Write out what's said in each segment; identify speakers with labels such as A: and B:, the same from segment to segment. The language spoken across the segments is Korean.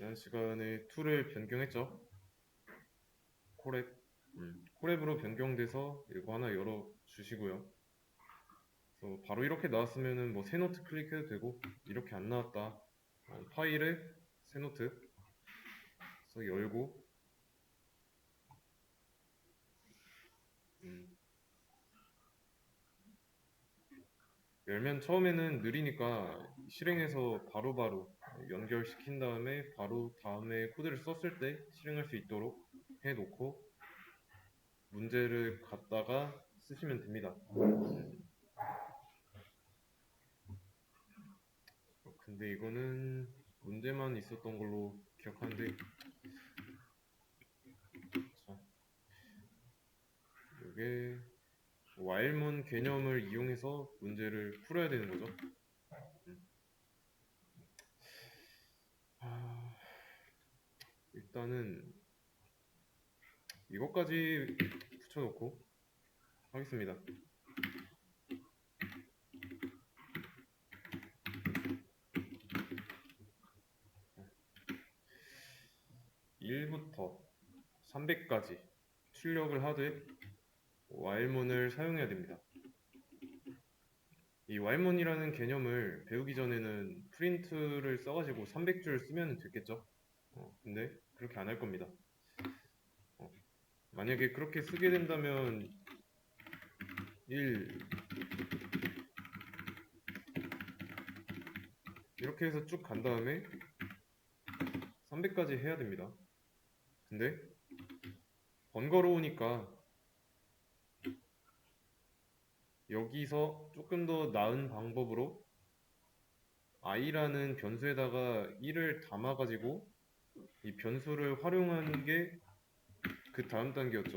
A: 지난 시간에 툴을 변경했죠. 콜앱. 콜앱으로 변경돼서 이거 하나 열어 주시고요. 그래서 바로 이렇게 나왔으면은 뭐 새 노트 클릭해도 되고, 이렇게 안 나왔다. 파일에 새 노트. 그래서 열고, 음, 열면 처음에는 느리니까 실행해서 바로바로 연결시킨 다음에 바로 다음에 코드를 썼을 때 실행할 수 있도록 해놓고 문제를 갖다가 쓰시면 됩니다. 근데 이거는 문제만 있었던 걸로 기억하는데, 자, 이게 와일문 개념을 이용해서 문제를 풀어야 되는 거죠. 음. 아, 일단은 이것까지 붙여놓고 하겠습니다. 1부터 300까지 출력을 하되 와일문을 사용해야 됩니다. 이 와일문이라는 개념을 배우기 전에는 프린트를 써가지고 300줄 쓰면 됐겠죠. 근데 그렇게 안 할 겁니다. 만약에 그렇게 쓰게 된다면 1 이렇게 해서 쭉 간 다음에 300까지 해야 됩니다. 근데 번거로우니까 여기서 조금 더 나은 방법으로 i라는 변수에다가 1을 담아가지고 이 변수를 활용하는 게 그 다음 단계였죠.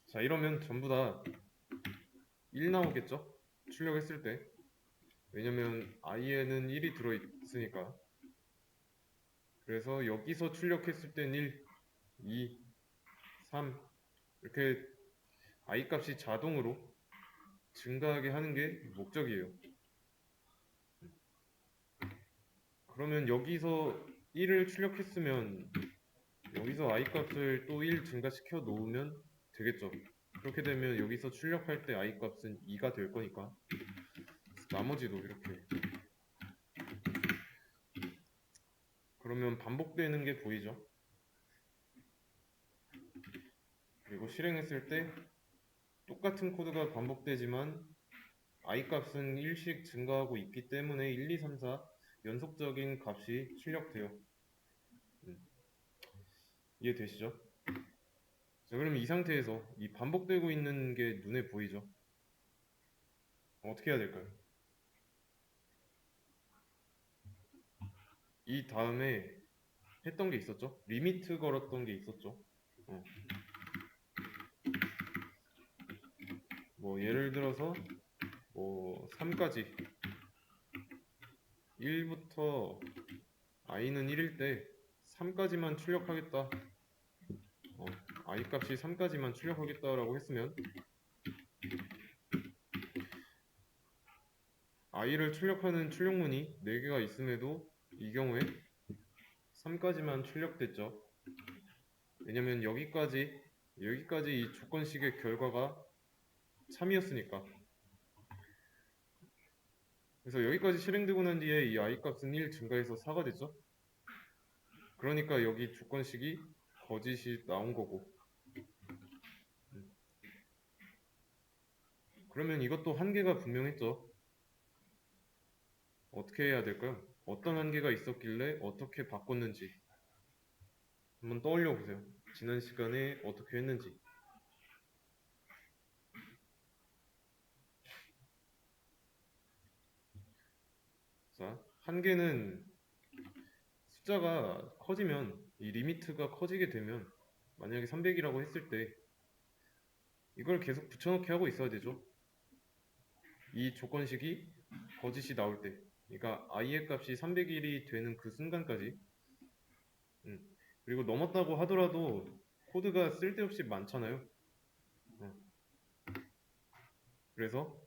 A: 자, 이러면 전부 다 1 나오겠죠? 출력했을 때. 왜냐면 i에는 1이 들어있으니까. 그래서 여기서 출력했을 땐 1, 2, 3 이렇게 i 값이 자동으로 증가하게 하는 게 목적이에요. 그러면 여기서 1을 출력했으면 여기서 i 값을 또 1 증가시켜 놓으면 되겠죠. 그렇게 되면 여기서 출력할 때 i 값은 2가 될 거니까 나머지도 이렇게. 그러면 반복되는 게 보이죠. 그리고 실행했을 때 똑같은 코드가 반복되지만 i 값은 1씩 증가하고 있기 때문에 1, 2, 3, 4 연속적인 값이 출력돼요. 이해되시죠? 자, 그럼 이 상태에서 이 반복되고 있는 게 눈에 보이죠? 어떻게 해야 될까요? 이 다음에 했던 게 있었죠? 리미트 걸었던 게 있었죠? 어. 뭐 예를 들어서 뭐 3까지 1부터 i는 1일 때 3까지만 출력하겠다. i 값이 3까지만 출력하겠다라고 했으면 i를 출력하는 출력문이 4개가 있음에도 이 경우에 3까지만 출력됐죠. 왜냐면 여기까지 이 조건식의 결과가 참이었으니까. 그래서 여기까지 실행되고 난 뒤에 이 i 값은 1 증가해서 4가 됐죠. 그러니까 여기 조건식이 거짓이 나온 거고. 그러면 이것도 한계가 분명했죠. 어떻게 해야 될까요? 어떤 한계가 있었길래 어떻게 바꿨는지 한번 떠올려 보세요. 지난 시간에 어떻게 했는지. 자, 한계는 숫자가 커지면 이 리미트가 커지게 되면 만약에 300이라고 했을 때 이걸 계속 붙여넣기 하고 있어야 되죠. 이 조건식이 거짓이 나올 때, 그러니까 i의 값이 301이 되는 그 순간까지. 그리고 넘었다고 하더라도 코드가 쓸데없이 많잖아요. 그래서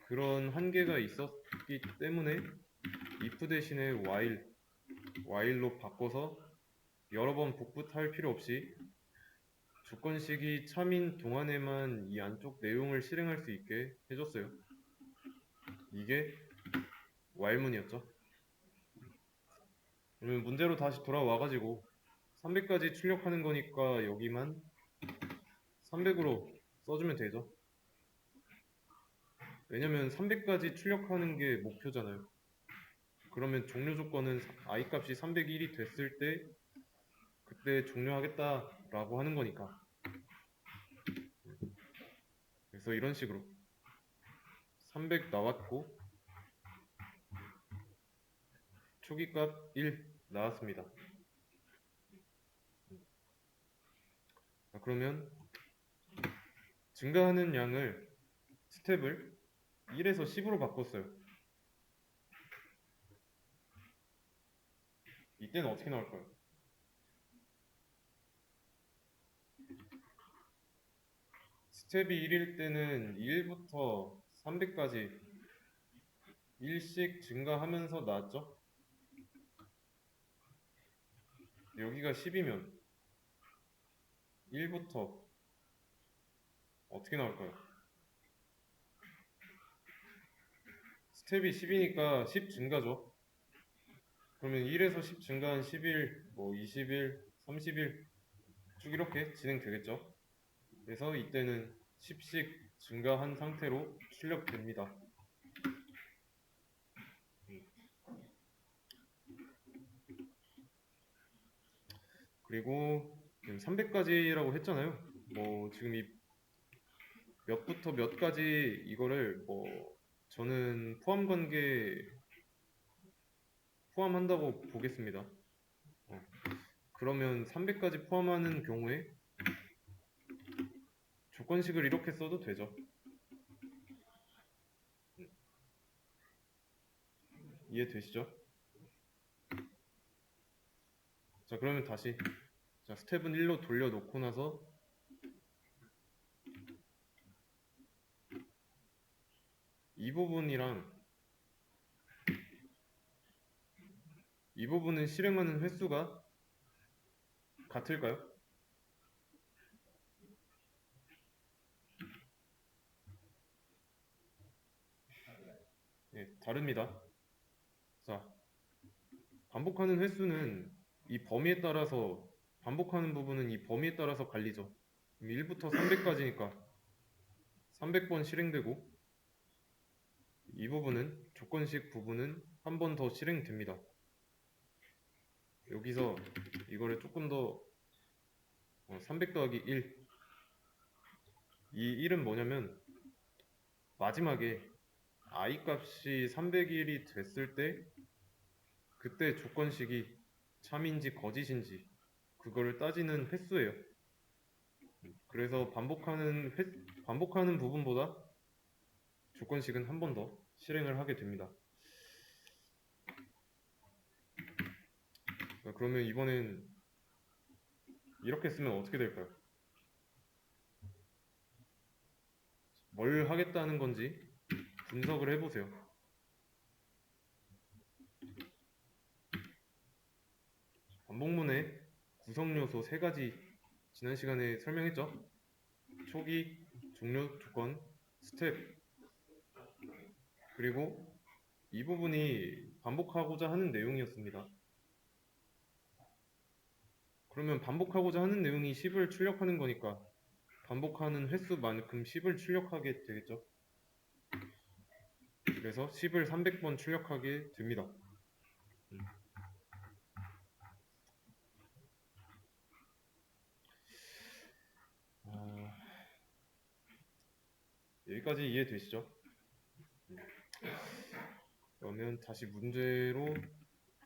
A: 그런 한계가 있었기 때문에 if 대신에 while로 바꿔서 여러 번 복붙할 필요 없이 조건식이 참인 동안에만 이 안쪽 내용을 실행할 수 있게 해줬어요. 이게 while문이었죠. 그러면 문제로 다시 돌아와가지고 300까지 출력하는 거니까 여기만 300으로 써주면 되죠. 왜냐면 300까지 출력하는 게 목표잖아요. 그러면 종료 조건은 i 값이 301이 됐을 때 그때 종료하겠다라고 하는 거니까. 그래서 이런 식으로 300 나왔고 초기값 1 나왔습니다. 그러면 증가하는 양을 스텝을 1에서 10으로 바꿨어요. 이때는 어떻게 나올까요? 스텝이 1일 때는 1부터 300까지 1씩 증가하면서 나왔죠? 여기가 10이면 1부터 어떻게 나올까요? 스텝이 10이니까 10 증가죠. 그러면 1에서 10 증가한 11, 뭐 21, 31 쭉 이렇게 진행되겠죠. 그래서 이때는 10씩 증가한 상태로 출력됩니다. 그리고 300까지라고 했잖아요. 뭐 지금 이 몇부터 몇까지 이거를 뭐 저는 포함 관계 포함한다고 보겠습니다. 그러면 300까지 포함하는 경우에 조건식을 이렇게 써도 되죠. 이해되시죠? 자, 그러면 다시 자, 스텝은 1로 돌려놓고 나서 이 부분이랑 이 부분은 실행하는 횟수가 같을까요? 네, 다릅니다. 자, 반복하는 횟수는 이 범위에 따라서 반복하는 부분은 이 범위에 따라서 갈리죠. 1부터 300까지니까 300번 실행되고 이 부분은 조건식 부분은 한 번 더 실행됩니다. 여기서 이거를 조금 더 300 더하기 1 이 1은 뭐냐면 마지막에 i 값이 301이 됐을 때 그때 조건식이 참인지 거짓인지 그거를 따지는 횟수예요. 그래서 반복하는 부분보다 조건식은 한 번 더 실행을 하게 됩니다. 그러면 이번엔 이렇게 쓰면 어떻게 될까요? 뭘 하겠다는 건지 분석을 해보세요. 반복문의 구성 요소 3가지 지난 시간에 설명했죠? 초기, 종료 조건, 스텝 그리고 이 부분이 반복하고자 하는 내용이었습니다. 그러면 반복하고자 하는 내용이 10을 출력하는 거니까 반복하는 횟수만큼 10을 출력하게 되겠죠. 그래서 10을 300번 출력하게 됩니다. 여기까지 이해되시죠? 그러면 다시 문제로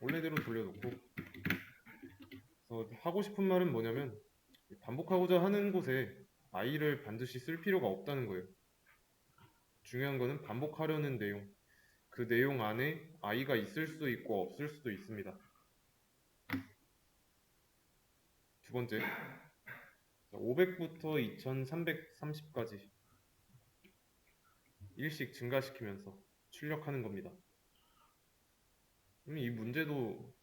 A: 원래대로 돌려놓고 하고 싶은 말은 뭐냐면 반복하고자 하는 곳에 i를 반드시 쓸 필요가 없다는 거예요. 중요한 거는 반복하려는 내용, 그 내용 안에 i가 있을 수도 있고 없을 수도 있습니다. 두 번째, 500부터 2330까지 일씩 증가시키면서 출력하는 겁니다. 그럼 이 문제도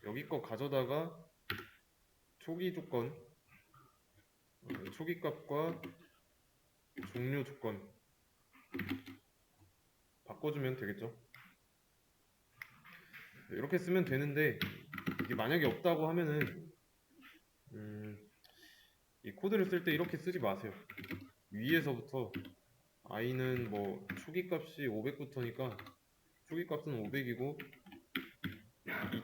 A: 여기 거 가져다가 초기 조건, 초기 값과 종료 조건 바꿔주면 되겠죠. 이렇게 쓰면 되는데 이게 만약에 없다고 하면은 이 코드를 쓸 때 이렇게 쓰지 마세요. 위에서부터 i는 뭐 초기 값이 500부터니까 초기 값은 500이고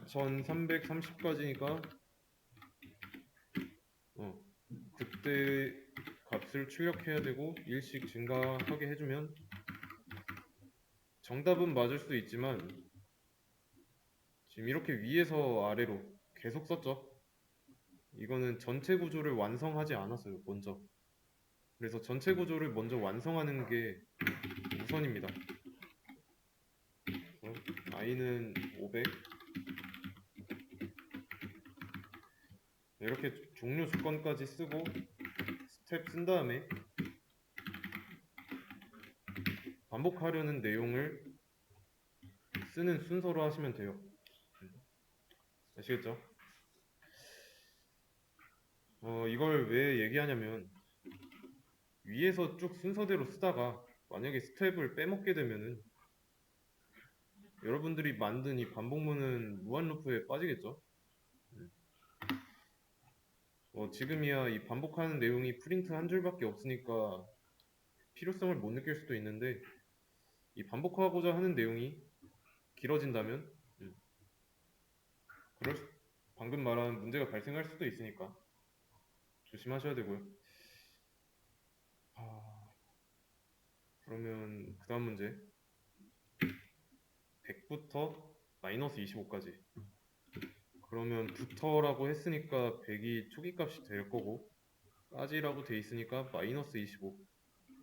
A: 2330까지니까 그때 값을 출력해야 되고 일씩 증가하게 해주면 정답은 맞을 수 있지만 지금 이렇게 위에서 아래로 계속 썼죠. 이거는 전체 구조를 완성하지 않았어요, 먼저. 그래서 전체 구조를 먼저 완성하는 게 우선입니다. 그래서 i는 500 이렇게 종료 조건까지 쓰고 스텝 쓴 다음에 반복하려는 내용을 쓰는 순서로 하시면 돼요. 아시겠죠? 이걸 왜 얘기하냐면 위에서 쭉 순서대로 쓰다가 만약에 스텝을 빼먹게 되면은 여러분들이 만든 이 반복문은 무한 루프에 빠지겠죠? 지금이야 이 반복하는 내용이 프린트 한 줄밖에 없으니까 필요성을 못 느낄 수도 있는데 이 반복하고자 하는 내용이 길어진다면 그럴 방금 말한 문제가 발생할 수도 있으니까 조심하셔야 되고요. 그러면 그 다음 문제 100부터 마이너스 25까지 그러면 부터라고 했으니까 100이 초기값이 될 거고 까지라고 돼 있으니까 마이너스 25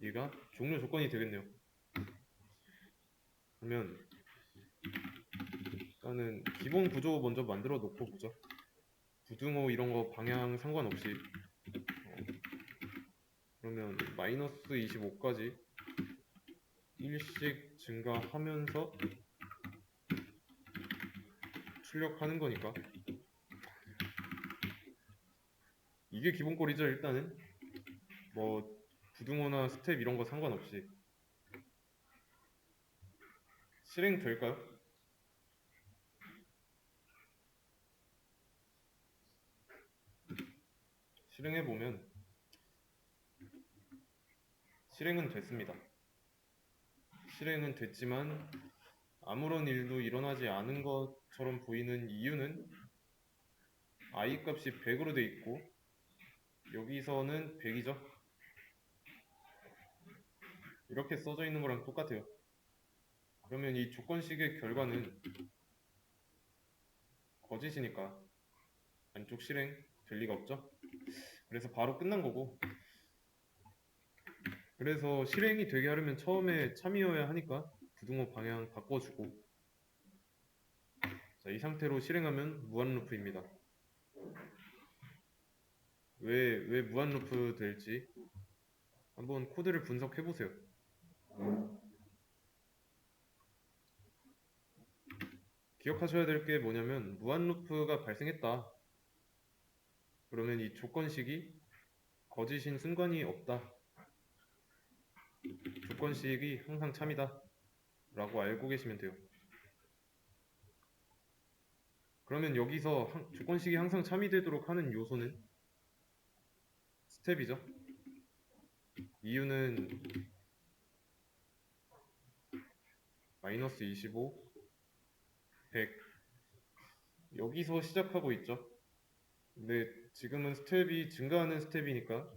A: 얘가 종료 조건이 되겠네요. 그러면 일단은 기본 구조 먼저 만들어 놓고 보죠. 부등호 이런 거 방향 상관없이 그러면 마이너스 25까지 일씩 증가하면서 출력하는 거니까 이게 기본꼴이죠. 일단은 뭐 부등호나 스텝 이런 거 상관없이 실행 될까요? 실행해 보면 실행은 됐습니다. 실행은 됐지만 아무런 일도 일어나지 않은 것처럼 보이는 이유는 i 값이 100으로 돼 있고 여기서는 100이죠. 이렇게 써져 있는 거랑 똑같아요. 그러면 이 조건식의 결과는 거짓이니까 안쪽 실행 될 리가 없죠. 그래서 바로 끝난 거고 그래서 실행이 되게 하려면 처음에 참이어야 하니까 부등호 방향 바꿔주고 자, 이 상태로 실행하면 무한 루프입니다. 왜 무한 루프 될지 한번 코드를 분석해 보세요. 기억하셔야 될 게 뭐냐면 무한 루프가 발생했다. 그러면 이 조건식이 거짓인 순간이 없다. 조건식이 항상 참이다. 라고 알고 계시면 돼요. 그러면 여기서 조건식이 항상 참이 되도록 하는 요소는 스텝이죠. 이유는 마이너스 25, 100 여기서 시작하고 있죠. 근데 지금은 스텝이 증가하는 스텝이니까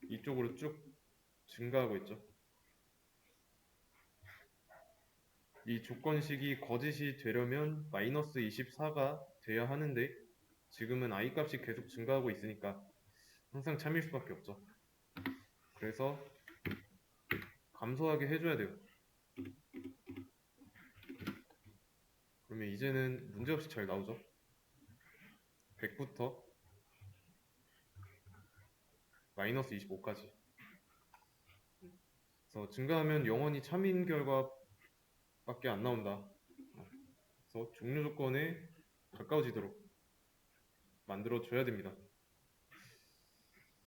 A: 이쪽으로 쭉 증가하고 있죠. 이 조건식이 거짓이 되려면 마이너스 24가 돼야 하는데 지금은 i 값이 계속 증가하고 있으니까 항상 참일 수밖에 없죠. 그래서 감소하게 해줘야 돼요. 그러면 이제는 문제없이 잘 나오죠. 100부터 마이너스 25까지. 그래서 증가하면 영원히 참인 결과밖에 안 나온다. 그래서 종료 조건에 가까워지도록 만들어 줘야 됩니다.